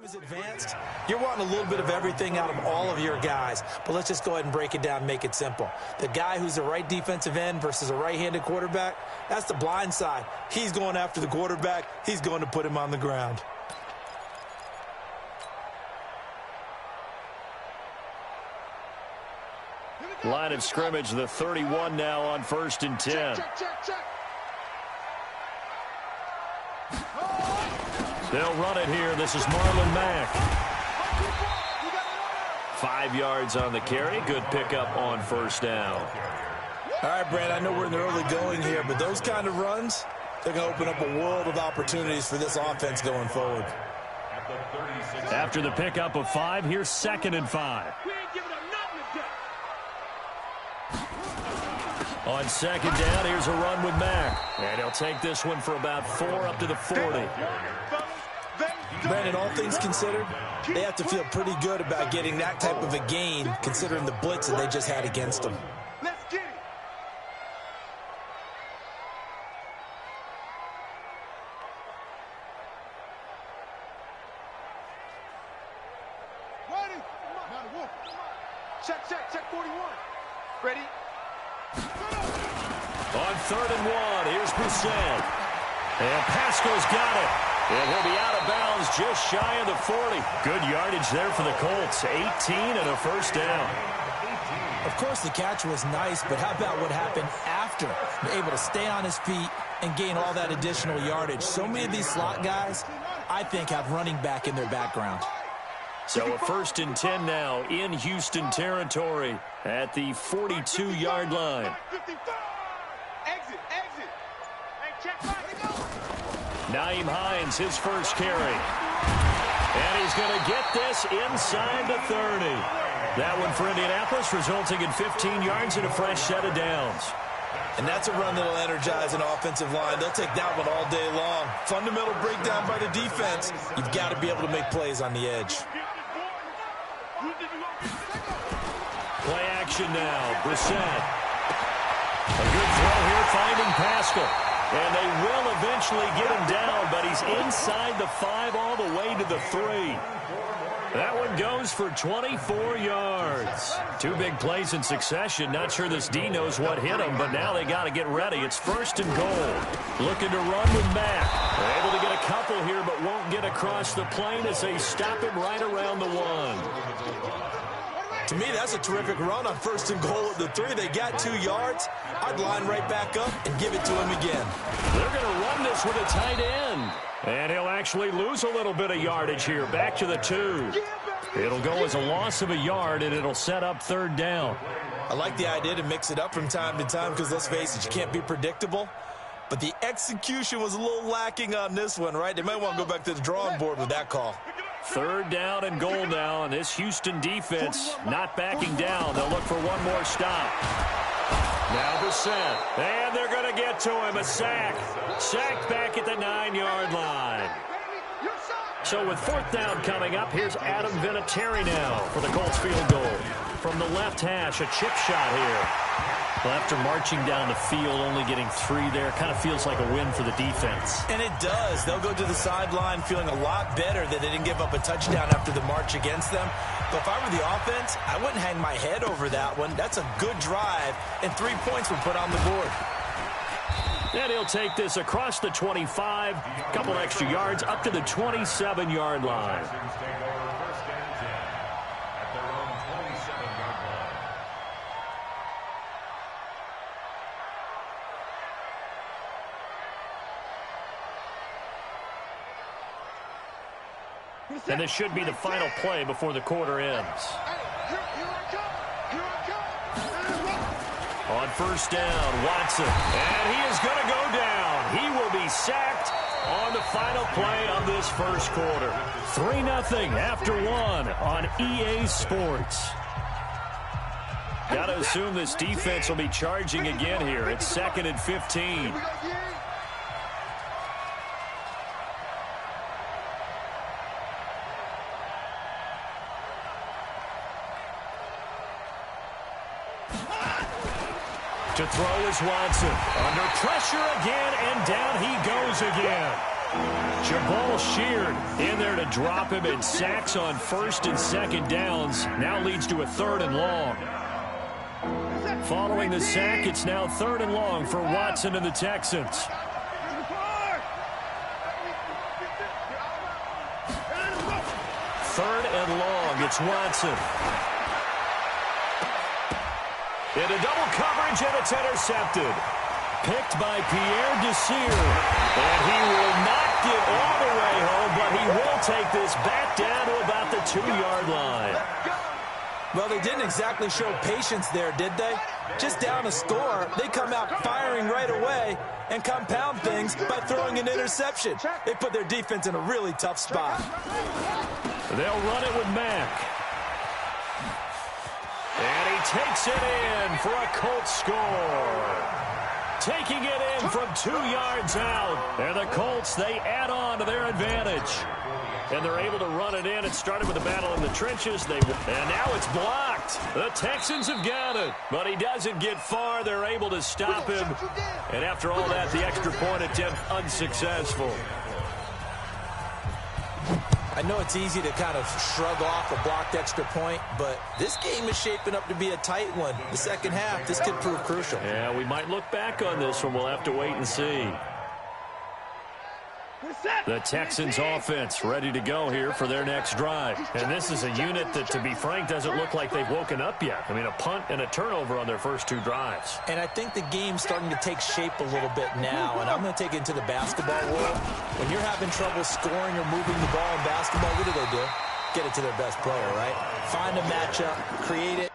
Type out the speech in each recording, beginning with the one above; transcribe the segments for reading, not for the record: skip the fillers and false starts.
Is advanced, you're wanting a little bit of everything out of all of your guys, but let's just go ahead and break it down and make it simple. The guy who's the right defensive end versus a right-handed quarterback, that's the blind side. He's going after the quarterback. He's going to put him on the ground. Line of scrimmage, the 31 now on 1st and 10. They'll run it here. This is Marlon Mack. 5 yards on the carry. Good pickup on 1st down. All right, Brad, I know we're in the early going here, but those kind of runs, they're going to open up a world of opportunities for this offense going forward. After the pickup of 5, here's 2nd and 5. On 2nd down, here's a run with Mack. And he'll take this one for about 4 up to the 40. Brandon, all things considered, they have to feel pretty good about getting that type of a gain, considering the blitz that they just had against them. Let's get it. Ready? Check 41. Ready? On 3rd and 1, here's Brissett. And Pasco's got it. And he'll be out of bounds just shy of the 40. Good yardage there for the Colts. 18 and a 1st down. Of course, the catch was nice, but how about what happened after? Able to stay on his feet and gain all that additional yardage. So many of these slot guys, I think, have running back in their background. So a 1st and 10 now in Houston territory at the 42-yard line. Exit. Hey, check back. Nyheim Hines, his first carry. And he's going to get this inside the 30. That one for Indianapolis, resulting in 15 yards and a fresh set of downs. And that's a run that'll energize an offensive line. They'll take that one all day long. Fundamental breakdown by the defense. You've got to be able to make plays on the edge. Play action now. Brissett. A good throw here, finding Pascal. And they will eventually get him down, but he's inside the 5 all the way to the 3. That one goes for 24 yards. 2 big plays in succession. Not sure this D knows what hit him, but now they got to get ready. It's 1st and goal. Looking to run with Mack. They're able to get a couple here, but won't get across the plane as they stop him right around the 1. To me, that's a terrific run on 1st and goal at the 3. They got 2 yards. I'd line right back up and give it to him again. They're going to run this with a tight end. And he'll actually lose a little bit of yardage here. Back to the 2. It'll go as a loss of a yard, and it'll set up 3rd down. I like the idea to mix it up from time to time because, let's face it, you can't be predictable. But the execution was a little lacking on this one, right? They might want to go back to the drawing board with that call. 3rd down and goal now, and this Houston defense not backing down. They'll look for one more stop. Now Brissett. And they're going to get to him. A sack. Sacked back at the 9-yard line. So with 4th down coming up, here's Adam Vinatieri now for the Colts field goal. From the left hash, a chip shot here. Well, after marching down the field, only getting 3 there, kind of feels like a win for the defense. And it does. They'll go to the sideline feeling a lot better that they didn't give up a touchdown after the march against them. But if I were the offense, I wouldn't hang my head over that one. That's a good drive, and 3 points were put on the board. And he'll take this across the 25, a couple extra yards, up to the 27-yard line. And this should be the final play before the quarter ends. On 1st down, Watson. And he is going to go down. He will be sacked on the final play of this 1st quarter. 3-0 after 1 on EA Sports. Got to assume this defense will be charging again here. It's 2nd and 15. To throw is Watson. Under pressure again, and down he goes again. Jabal Sheard in there to drop him, and sacks on first and second downs. Now leads to a 3rd and long. Following the sack, it's now 3rd and long for Watson and the Texans. 3rd and long, it's Watson. Into double coverage, and it's intercepted. Picked by Pierre Desir. And he will not get all the way home, but he will take this back down to about the 2-yard line. Well, they didn't exactly show patience there, did they? Just down a score, they come out firing right away and compound things by throwing an interception. They put their defense in a really tough spot. They'll run it with Mack. And he takes it in for a Colts score. Taking it in from 2 yards out. And the Colts, they add on to their advantage. And they're able to run it in. It started with a battle in the trenches. And now it's blocked. The Texans have got it. But he doesn't get far. They're able to stop him. And after all that, the extra point attempt unsuccessful. I know it's easy to kind of shrug off a blocked extra point, but this game is shaping up to be a tight one. The second half, this could prove crucial. Yeah, we might look back on this one. We'll have to wait and see. The Texans offense ready to go here for their next drive. And this is a unit that, to be frank, doesn't look like they've woken up yet. I mean, a punt and a turnover on their first 2 drives. And I think the game's starting to take shape a little bit now. And I'm going to take it into the basketball world. When you're having trouble scoring or moving the ball in basketball, what do? Get it to their best player, right? Find a matchup, create it.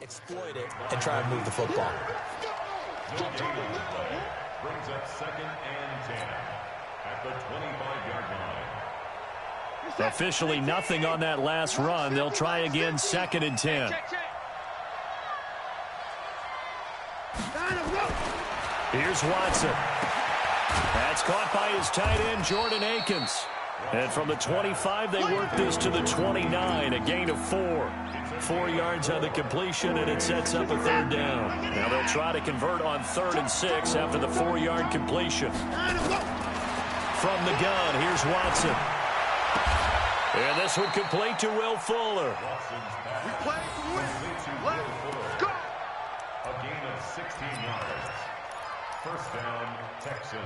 Exploit it and try and move the football. Brings up 2nd and 10 at the 25-yard line. Officially nothing on that last run. They'll try again, 2nd and 10. Here's Watson. That's caught by his tight end, Jordan Akins. And from the 25, they work this to the 29, a gain of 4. 4 yards on the completion, and it sets up a 3rd down. Now they'll try to convert on 3rd and 6 after the 4-yard completion. From the gun, here's Watson. And this one complete to Will Fuller. We play to win. Let's go. A gain of 16 yards. 1st down, Texans.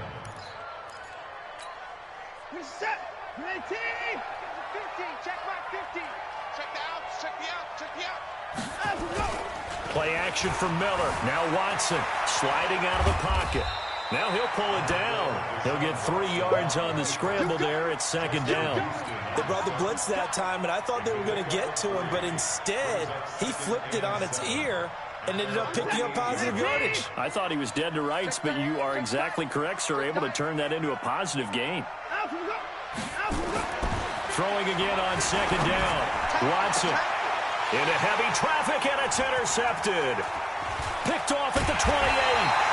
We're set. 19. 15. Check my 15. Check the outs. Check the out. Check the out. Play action from Miller. Now Watson sliding out of the pocket. Now he'll pull it down. He'll get 3 yards on the scramble there. It's 2nd down. They brought the blitz that time, and I thought they were going to get to him, but instead he flipped it on its ear and ended up picking up positive yardage. I thought he was dead to rights, but you are exactly correct, sir. Able to turn that into a positive gain. Throwing again on 2nd down. Watson into heavy traffic, and it's intercepted. Picked off at the 28.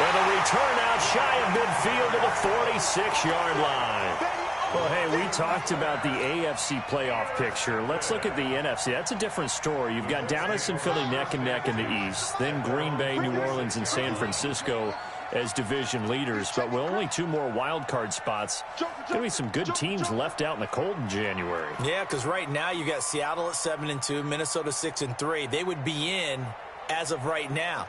And the return out shy of midfield to the 46-yard line. Well, hey, we talked about the AFC playoff picture. Let's look at the NFC. That's a different story. You've got Dallas and Philly neck and neck in the East. Then Green Bay, New Orleans, and San Francisco as division leaders. But with only 2 more wild card spots, going to be some good teams left out in the cold in January. Yeah, because right now you got Seattle at 7-2, Minnesota 6-3. They would be in as of right now.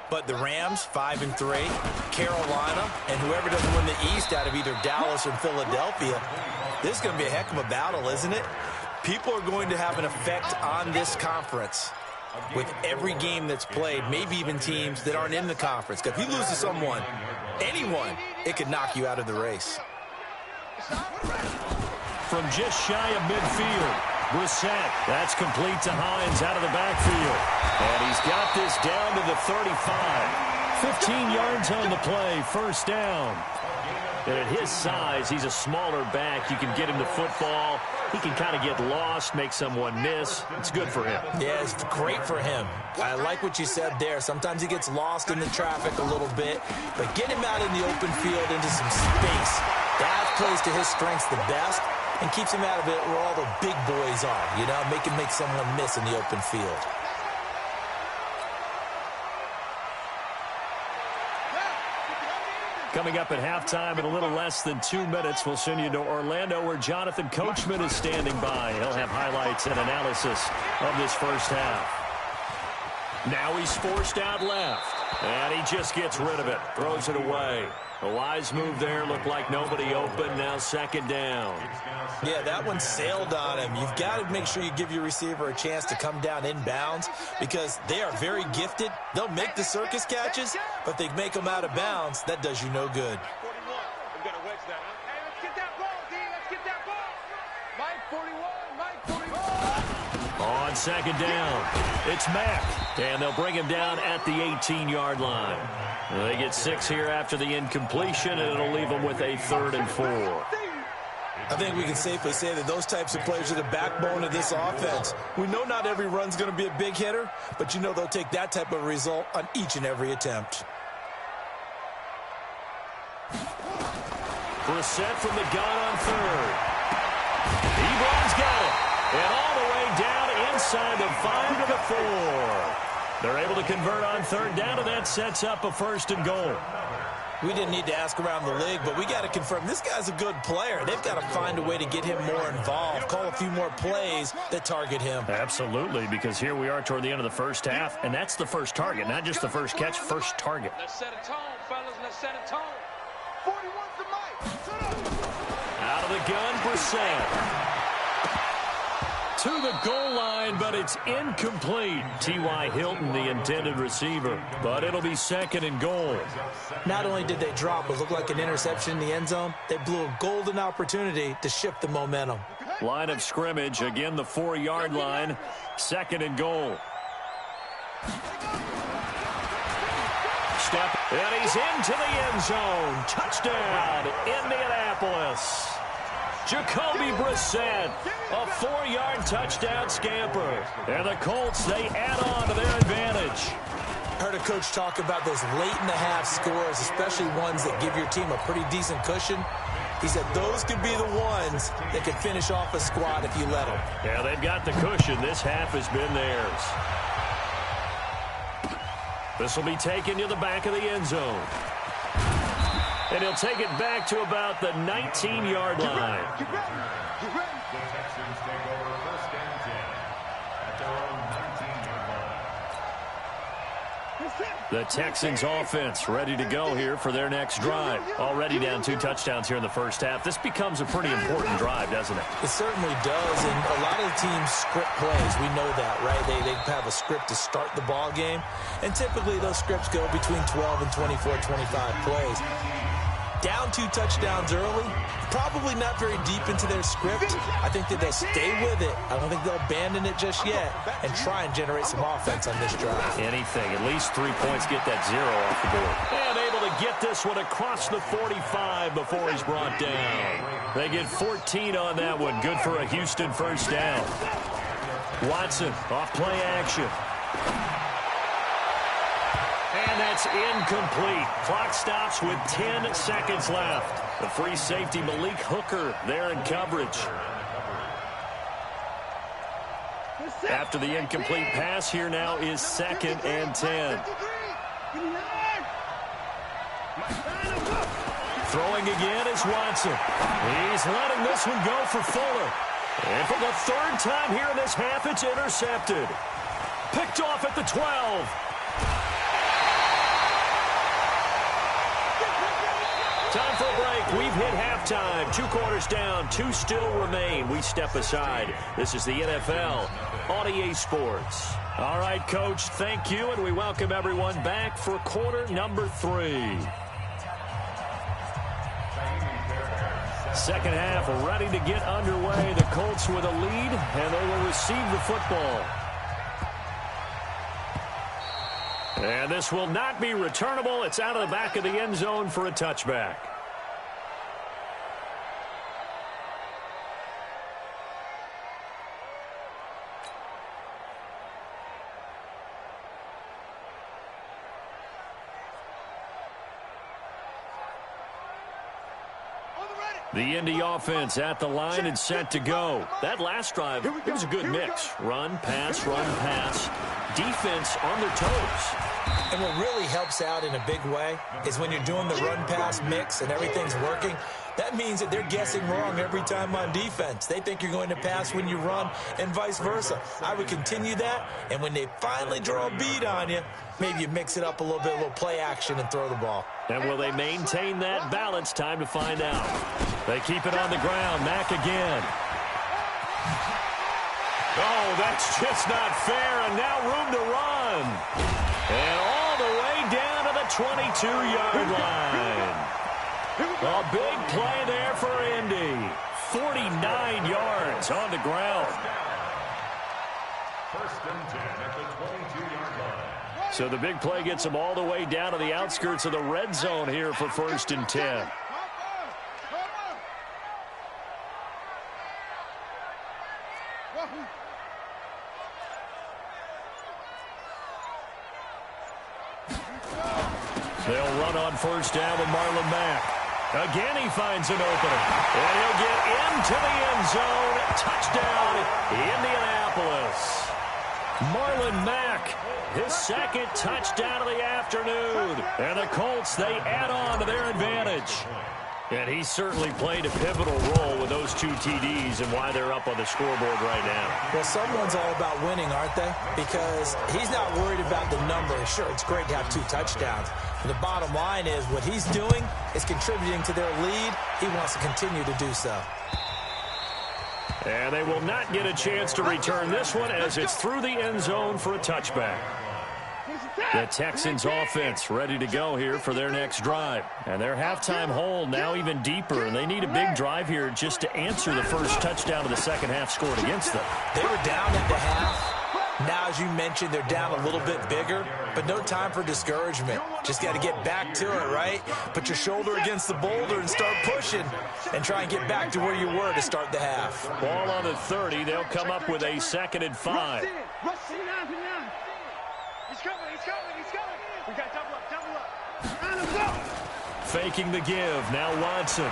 But the Rams, 5-3, Carolina, and whoever doesn't win the East out of either Dallas or Philadelphia, this is going to be a heck of a battle, isn't it? People are going to have an effect on this conference with every game that's played, maybe even teams that aren't in the conference. Because if you lose to someone, anyone, it could knock you out of the race. From just shy of midfield, Brissett, that's complete to Hines out of the backfield. And he's got this down to the 35. 15 yards on the play, 1st down. And at his size, he's a smaller back. You can get him the football. He can kind of get lost, make someone miss. It's good for him. Yeah, it's great for him. I like what you said there. Sometimes he gets lost in the traffic a little bit, but get him out in the open field into some space. That plays to his strengths the best and keeps him out of it where all the big boys are, you know, make someone miss in the open field. Coming up at halftime in a little less than 2 minutes, we'll send you to Orlando where Jonathan Coachman is standing by. He'll have highlights and analysis of this first half. Now he's forced out left, and he just gets rid of it, throws it away. A wise move there, looked like nobody open, now second down. Yeah, that one sailed on him. You've got to make sure you give your receiver a chance to come down inbounds because they are very gifted. They'll make the circus catches, but if they make them out of bounds, that does you no good. We've got to wedge that, huh? Hey, let's get that ball, D. Let's get that ball. Mike 41, Mike 41. On second down, it's Mack, and they'll bring him down at the 18-yard line. They get 6 here after the incompletion, and it'll leave them with a 3rd and 4. I think we can safely say that those types of players are the backbone of this offense. We know not every run's going to be a big hitter, but you know they'll take that type of result on each and every attempt. Brissett from the gun on 3rd. Ebron's got it. And all the way down inside the 5 to the 4. They're able to convert on 3rd down, and that sets up a 1st and goal. We didn't need to ask around the league, but we got to confirm this guy's a good player. They've got to find a way to get him more involved, call a few more plays that target him. Absolutely, because here we are toward the end of the first half, and that's the first target, not just the first catch, first target. Let's set a tone, fellas. Let's set a tone. 41's the Mike. Shut up. Out of the gun, Brissett. To the goal line, but it's incomplete. T.Y. Hilton, the intended receiver, but it'll be 2nd and goal. Not only did they drop what looked like an interception in the end zone, they blew a golden opportunity to shift the momentum. Line of scrimmage, again the 4-yard line, 2nd and goal. Step, and he's into the end zone. Touchdown, Indianapolis. Jacoby Brissett, a 4-yard touchdown scamper. And the Colts, they add on to their advantage. Heard a coach talk about those late-in-the-half scores, especially ones that give your team a pretty decent cushion. He said those could be the ones that could finish off a squad if you let them. Yeah, they've got the cushion. This half has been theirs. This will be taken to the back of the end zone. And he'll take it back to about the 19-yard line. Get ready. Get ready. The Texans take over 1st and 10 at their own 19-yard line. The Texans offense ready to go here for their next drive. Already down 2 touchdowns here in the first half. This becomes a pretty important drive, doesn't it? It certainly does, and a lot of teams script plays. We know that, right? They have a script to start the ball game, and typically those scripts go between 12 and 24, 25 plays. Down 2 touchdowns early, probably not very deep into their script. I think that they'll stay with it. I don't think they'll abandon it just yet and try and generate some offense on this drive. Anything, at least 3 points, get that 0 off the board. And able to get this one across the 45 before he's brought down. They get 14 on that one. Good for a Houston 1st down. Watson off play action. And that's incomplete. Clock stops with 10 seconds left. The free safety Malik Hooker there in coverage. After the incomplete pass, here now is 2nd and 10. Throwing again is Watson. He's letting this one go for Fuller. And for the 3rd time here in this half, it's intercepted. Picked off at the 12. Time for a break. We've hit halftime. 2 quarters down. 2 still remain. We step aside. This is the NFL on EA Sports. All right, Coach, thank you, and we welcome everyone back for quarter number 3. Second half ready to get underway. The Colts with a lead, and they will receive the football. And this will not be returnable. It's out of the back of the end zone for a touchback. The Indy offense at the line and set to go. That last drive, it was a good mix. Run, pass, defense on their toes. And what really helps out in a big way is when you're doing the run-pass mix and everything's working, that means that they're guessing wrong every time on defense. They think you're going to pass when you run and vice versa. I would continue that, and when they finally draw a bead on you, maybe you mix it up a little bit, a little play action and throw the ball. And will they maintain that balance? Time to find out. They keep it on the ground. Mack again. Oh, that's just not fair, and now room to run. And all the way down to the 22-yard line. A big play there for Indy. 49 yards on the ground. First and 10 at the 22-yard line. So the big play gets them all the way down to the outskirts of the red zone here for first and 10. They'll run on first down with Marlon Mack. Again, he finds an opening. And he'll get into the end zone. Touchdown, Indianapolis. Marlon Mack, his second touchdown of the afternoon. And the Colts, they add on to their advantage. And he certainly played a pivotal role with those two TDs and why they're up on the scoreboard right now. Well, someone's all about winning, aren't they? Because he's not worried about the number. Sure, it's great to have 2 touchdowns. But the bottom line is what he's doing is contributing to their lead. He wants to continue to do so. And they will not get a chance to return this one as it's through the end zone for a touchback. The Texans offense ready to go here for their next drive. And their halftime hole now even deeper, and they need a big drive here just to answer the first touchdown of the second half scored against them. They were down at the half. Now, as you mentioned, they're down a little bit bigger, but no time for discouragement. Just got to get back to it, right? Put your shoulder against the boulder and start pushing and try and get back to where you were to start the half. Ball on the 30. They'll come up with a 2nd and 5. He's coming. We got double up. Faking the give. Now Watson.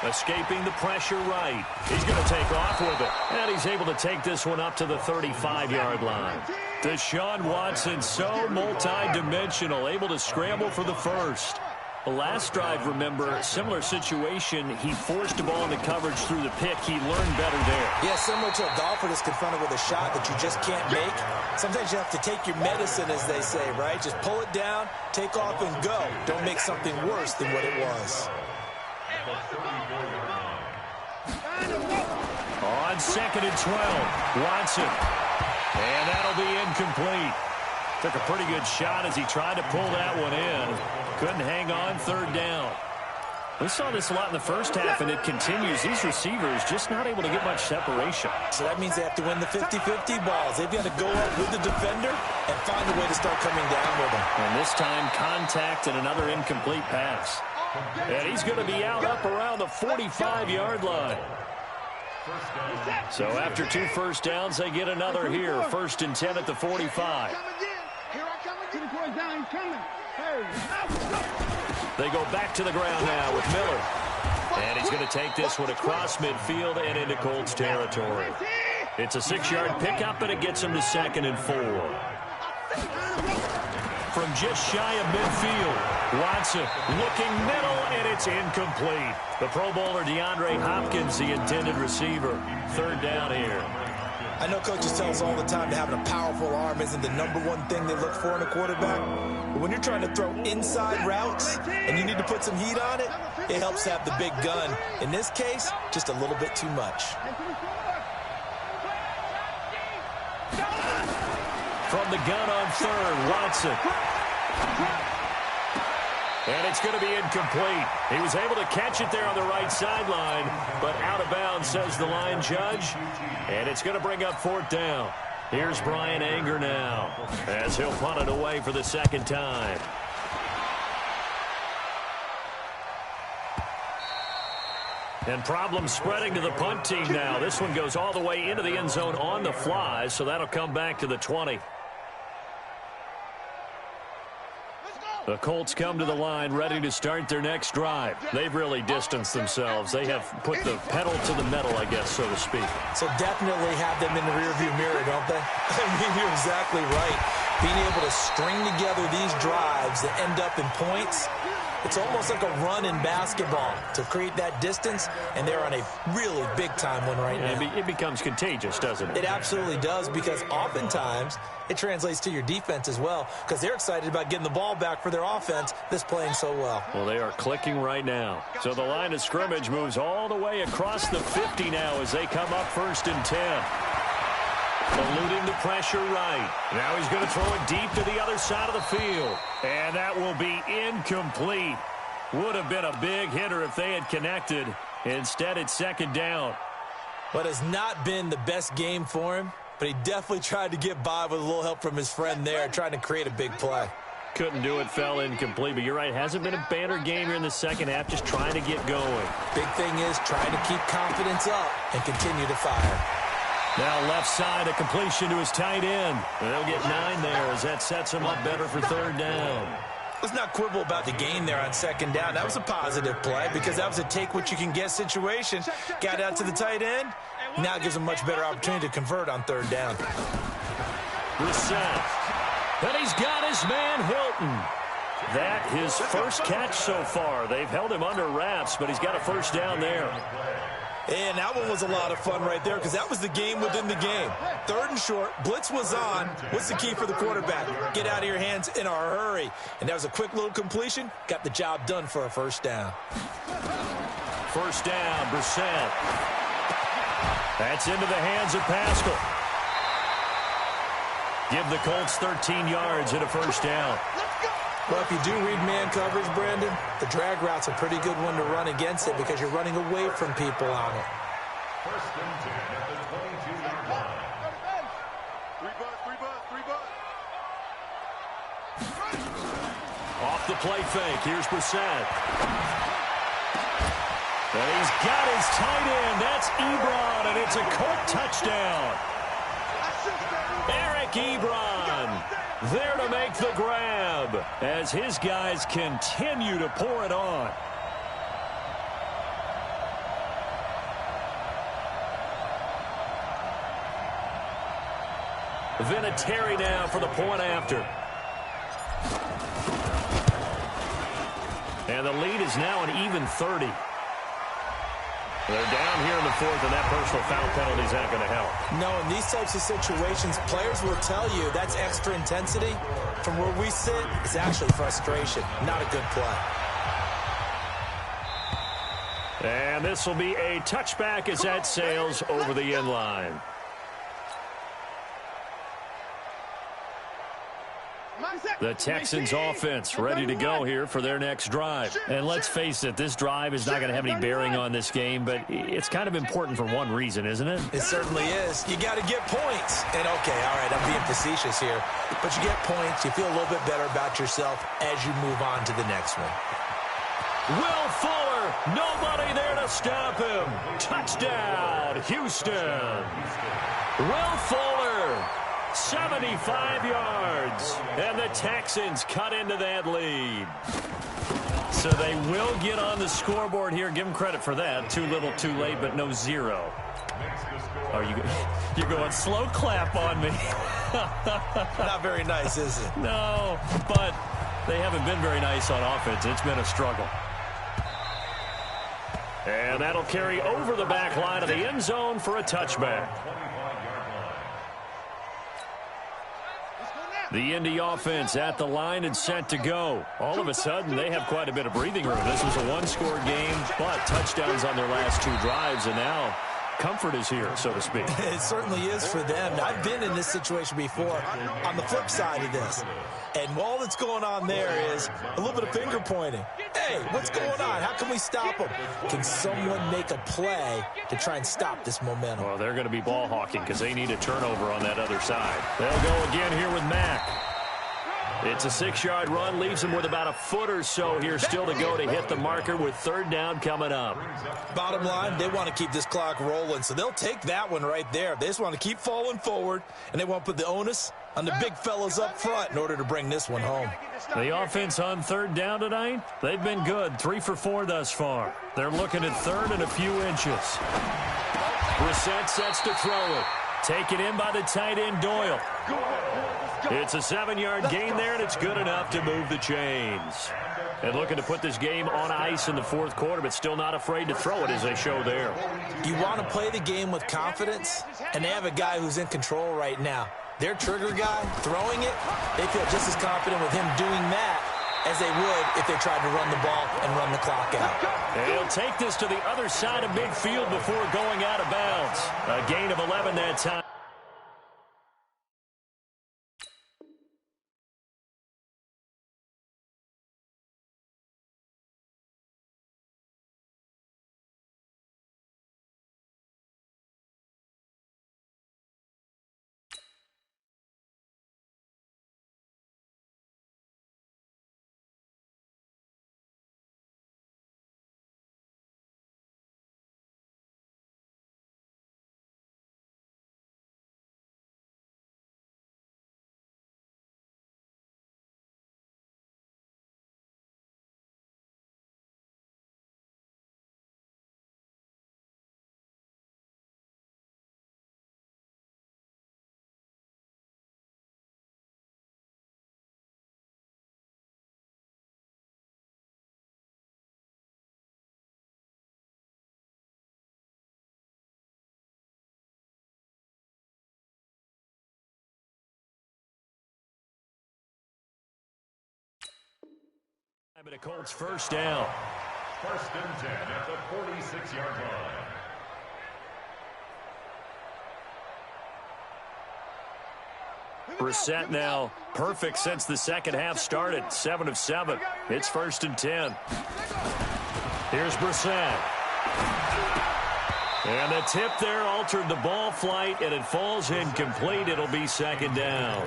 Escaping the pressure right. He's going to take off with it. And he's able to take this one up to the 35-yard line. Deshaun Watson, so multi-dimensional, able to scramble for the first. The last drive, remember, similar situation. He forced a ball into coverage through the pick. He learned better there. Yeah, similar to a golfer that's confronted with a shot that you just can't make. Sometimes you have to take your medicine, as they say, right? Just pull it down, take off, and go. Don't make something worse than what it was. On 2nd and 12, Watson. And that'll be incomplete. Took a pretty good shot as he tried to pull that one in. Couldn't hang on, 3rd down. We saw this a lot in the first half, and it continues. These receivers just not able to get much separation. So that means they have to win the 50-50 balls. They've got to go up with the defender and find a way to start coming down with them. And this time, contact and another incomplete pass. And he's going to be out up around the 45-yard line. So after 2 first downs, they get another here. 1st and 10 at the 45. They go back to the ground now with Miller. And he's going to take this one across midfield and into Colts territory. It's a 6-yard pickup, and it gets him to 2nd and 4. From just shy of midfield, Watson looking middle, and it's incomplete. The Pro Bowler DeAndre Hopkins, the intended receiver. 3rd down here. I know coaches tell us all the time that having a powerful arm isn't the #1 thing they look for in a quarterback. But when you're trying to throw inside routes and you need to put some heat on it, it helps to have the big gun. In this case, just a little bit too much. From the gun on 3rd, Watson. And it's going to be incomplete. He was able to catch it there on the right sideline, but out of bounds, says the line judge. And it's going to bring up 4th down. Here's Brian Anger now, as he'll punt it away for the 2nd time. And problems spreading to the punt team now. This one goes all the way into the end zone on the fly, so that'll come back to the 20. Let's go. The Colts come to the line ready to start their next drive. They've really distanced themselves. They have put the pedal to the metal, I guess, so to speak. So definitely have them in the rearview mirror, don't they? I mean, you're exactly right. Being able to string together these drives that end up in points, it's almost like a run in basketball to create that distance, and they're on a really big-time one right now. It becomes contagious, doesn't it? It absolutely does, because oftentimes it translates to your defense as well, because they're excited about getting the ball back for their offense that's playing so well. Well, they are clicking right now. So the line of scrimmage moves all the way across the 50 now as they come up 1st and 10. Eluding the pressure right. Now he's going to throw it deep to the other side of the field. And that will be incomplete. Would have been a big hitter if they had connected. Instead, it's 2nd down. But it's not been the best game for him, but he definitely tried to get by with a little help from his friend there, trying to create a big play. Couldn't do it, fell incomplete. But you're right, hasn't been a banner game here in the second half, just trying to get going. Big thing is trying to keep confidence up and continue to fire. Now left side, a completion to his tight end. And they'll get 9 there as that sets him up better for 3rd down. Let's not quibble about the gain there on 2nd down. That was a positive play because that was a take-what-you-can-get situation. Got out to the tight end. Now it gives him a much better opportunity to convert on 3rd down. Brissett. And he's got his man Hilton. That his first catch so far. They've held him under wraps, but he's got a 1st down there. And that one was a lot of fun right there because that was the game within the game. 3rd and short, blitz was on. What's the key for the quarterback? Get out of your hands in a hurry. And that was a quick little completion. Got the job done for a 1st down. 1st down, Brissett. That's into the hands of Pascal. Give the Colts 13 yards and a 1st down. Well, if you do read man coverage, Brandon, the drag route's a pretty good one to run against it because you're running away from people on it. 1st and 10 at the 22-yard line. Off the play fake. Here's Brissett. And he's got his tight end. That's Ebron, and it's a Colt touchdown. Eric Ebron there to make the grab as his guys continue to pour it on. Vinatieri now for the point after. And the lead is now an even 30. They're down here in the 4th, and that personal foul penalty is not going to help. No, in these types of situations, players will tell you that's extra intensity. From where we sit, it's actually frustration. Not a good play. And this will be a touchback as that sails over the end line. The Texans offense ready to go here for their next drive. And let's face it, this drive is not going to have any bearing on this game, but it's kind of important for one reason, isn't it? It certainly is. You got to get points. And, okay, all right, I'm being facetious here. But you get points, you feel a little bit better about yourself as you move on to the next one. Will Fuller, nobody there to stop him. Touchdown, Houston. Will Fuller, 75 yards, and the Texans cut into that lead. So they will get on the scoreboard here. Give them credit for that. Too little, too late, but no 0. Are you're going slow clap on me. Not very nice, is it? No, but they haven't been very nice on offense. It's been a struggle. And that'll carry over the back line of the end zone for a touchback. The Indy offense at the line and set to go. All of a sudden, they have quite a bit of breathing room. This was a one-score game, but touchdowns on their last 2 drives, and now comfort is here, so to speak. It certainly is for them. I've been in this situation before on the flip side of this. And all that's going on there is a little bit of finger pointing. Hey, what's going on? How can we stop them? Can someone make a play to try and stop this momentum? Well, they're going to be ball hawking because they need a turnover on that other side. They'll go again here with Mack. It's a 6-yard run, leaves him with about a foot or so here still to go to hit the marker with third down coming up. Bottom line, they want to keep this clock rolling, so they'll take that one right there. They just want to keep falling forward, and they want to put the onus on the big fellas up front in order to bring this one home. The offense on third down tonight, they've been good, 3 for 4 thus far. They're looking at third and a few inches. Brissett sets to throw it. Taken in by the tight end, Doyle. It's a 7-yard gain there, and it's good enough to move the chains. And looking to put this game on ice in the fourth quarter, but still not afraid to throw it as they show there. You want to play the game with confidence, and they have a guy who's in control right now. Their trigger guy, throwing it, they feel just as confident with him doing that as they would if they tried to run the ball and run the clock out. And he'll take this to the other side of midfield before going out of bounds. A gain of 11 that time. But a Colts first down. First and 10 at the 46-yard line. Brissett now perfect since the second half started. 7 of 7. It's first and 10. Here's Brissett. And the tip there altered the ball flight, and it falls incomplete. It'll be second down.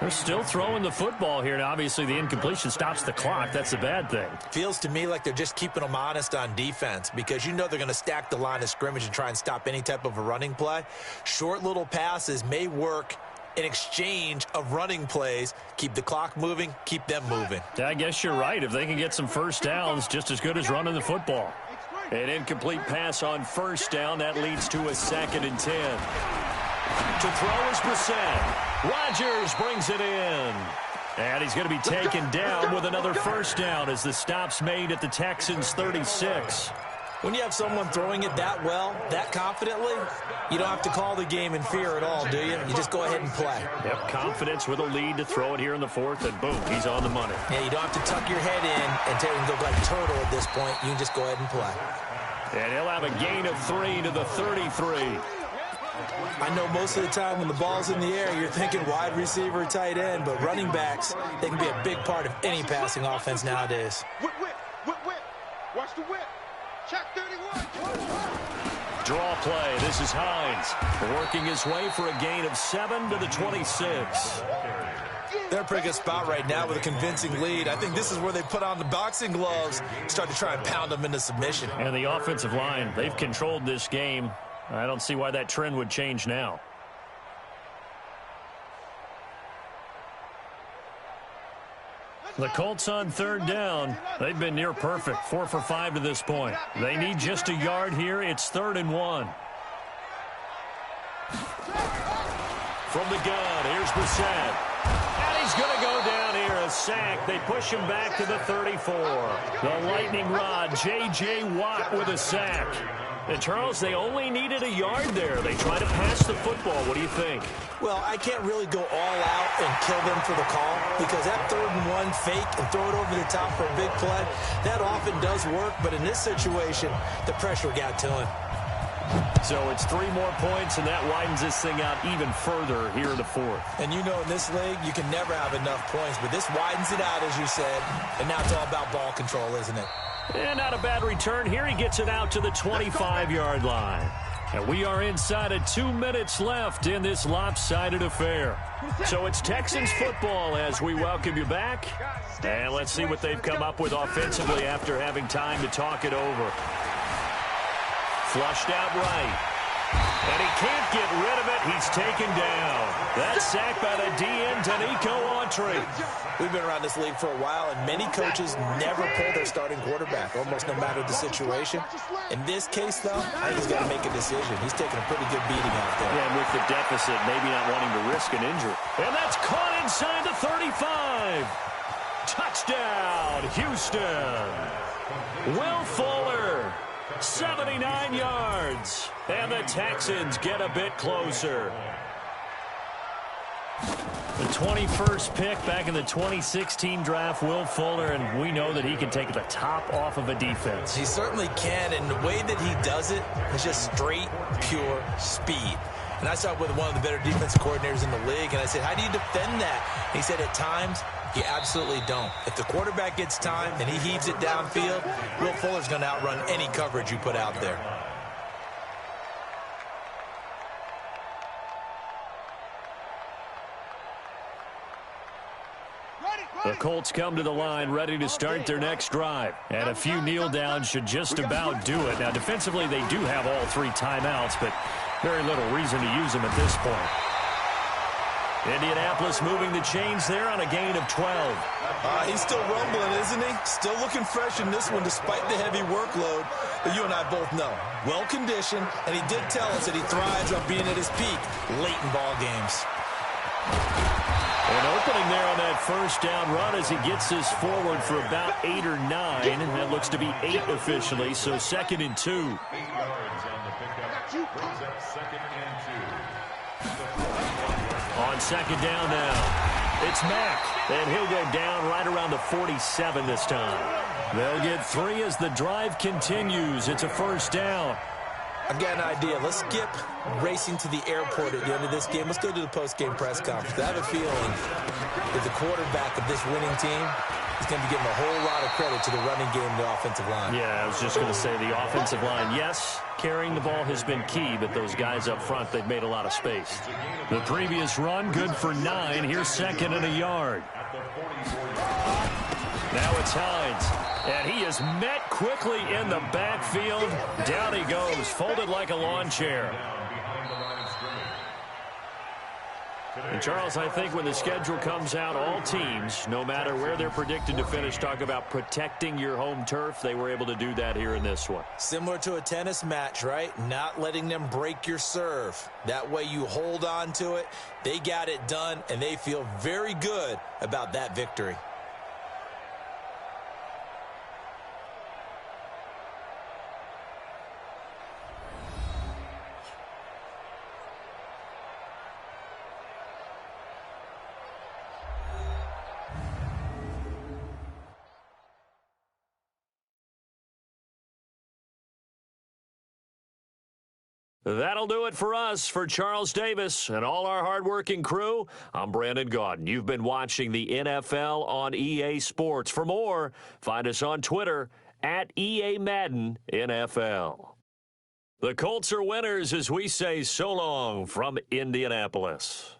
They're still throwing the football here, and obviously the incompletion stops the clock. That's the bad thing. Feels to me like they're just keeping them honest on defense because you know they're going to stack the line of scrimmage and try and stop any type of a running play. Short little passes may work in exchange of running plays. Keep the clock moving, keep them moving. I guess you're right. If they can get some first downs, just as good as running the football. An incomplete pass on first down. That leads to a 2nd and 10. To throw is Brissett. Rodgers brings it in. And he's going to be taken down with another first down as the stop's made at the Texans' 36. When you have someone throwing it that well, that confidently, you don't have to call the game in fear at all, do you? You just go ahead and play. Yep, confidence with a lead to throw it here in the fourth, and boom, he's on the money. Yeah, you don't have to tuck your head in and go like turtle at this point. You can just go ahead and play. And he'll have a gain of 3 to the 33. I know most of the time when the ball's in the air, you're thinking wide receiver, tight end, but running backs, they can be a big part of any passing offense nowadays. Whip. Watch the whip. Check 31. Draw play. This is Hines working his way for a gain of 7 to the 26. They're in a pretty good spot right now with a convincing lead. I think this is where they put on the boxing gloves, start to try and pound them into submission. And the offensive line, they've controlled this game. I don't see why that trend would change now. The Colts on third down. They've been near perfect, 4 for 5 to this point. They need just a yard here. It's 3rd and 1. From the gun, here's Brissett. And he's going to go down here, a sack. They push him back to the 34. The lightning rod, J.J. Watt with a sack. And, Charles, they only needed a yard there. They try to pass the football. What do you think? Well, I can't really go all out and kill them for the call because that 3rd and 1 fake and throw it over the top for a big play, that often does work. But in this situation, the pressure got to him. So it's 3 more points, and that widens this thing out even further here in the fourth. And you know in this league, you can never have enough points. But this widens it out, as you said. And now it's all about ball control, isn't it? And not a bad return here. He gets it out to the 25-yard line. And we are inside of 2 minutes left in this lopsided affair. So it's Texans football as we welcome you back. And let's see what they've come up with offensively after having time to talk it over. Flushed out right. And he can't get rid of it. He's taken down. That's sacked by the DN, Danico Autry. We've been around this league for a while, and many coaches never pull their starting quarterback, almost no matter the situation. In this case, though, I think he's got to make a decision. He's taking a pretty good beating out there. Yeah, and with the deficit, maybe not wanting to risk an injury. And that's caught inside the 35. Touchdown, Houston. Will Fuller. 79 yards, and the Texans get a bit closer. The 21st pick back in the 2016 draft, Will Fuller, and we know that he can take the top off of a defense. He certainly can, and the way that he does it is just straight, pure speed. And I saw it with one of the better defensive coordinators in the league, and I said, how do you defend that? And he said, at times, you absolutely don't. If the quarterback gets time and he heaves it downfield, Will Fuller's going to outrun any coverage you put out there. The Colts come to the line ready to start their next drive. And a few kneel downs should just about do it. Now, defensively, they do have all 3 timeouts, but very little reason to use them at this point. Indianapolis moving the chains there on a gain of 12. He's still rumbling, isn't he? Still looking fresh in this one despite the heavy workload that you and I both know. Well-conditioned, and he did tell us that he thrives on being at his peak late in ball games. An opening there on that first down run as he gets this forward for about 8 or 9. And that looks to be 8 officially, so 2nd and 2. 8 yards on the pickup. Brings up 2nd and 2. On 2nd down now, it's Mack. And he'll go down right around the 47 this time. They'll get 3 as the drive continues. It's a first down. I've got an idea. Let's skip racing to the airport at the end of this game. Let's go to the post-game press conference. I have a feeling that the quarterback of this winning team is going to be giving a whole lot of credit to the running game and the offensive line. Yeah, I was just going to say the offensive line, yes, carrying the ball has been key, but those guys up front, they've made a lot of space. The previous run, good for 9. Here's 2nd and a yard. Now it's Hines. And he is met quickly in the backfield. Down he goes, folded like a lawn chair. And Charles, I think when the schedule comes out, all teams, no matter where they're predicted to finish, talk about protecting your home turf. They were able to do that here in this one. Similar to a tennis match, right? Not letting them break your serve. That way you hold on to it. They got it done, and they feel very good about that victory. That'll do it for us. For Charles Davis and all our hardworking crew, I'm Brandon Gaudin. You've been watching the NFL on EA Sports. For more, find us on Twitter at EA Madden NFL. The Colts are winners as we say so long from Indianapolis.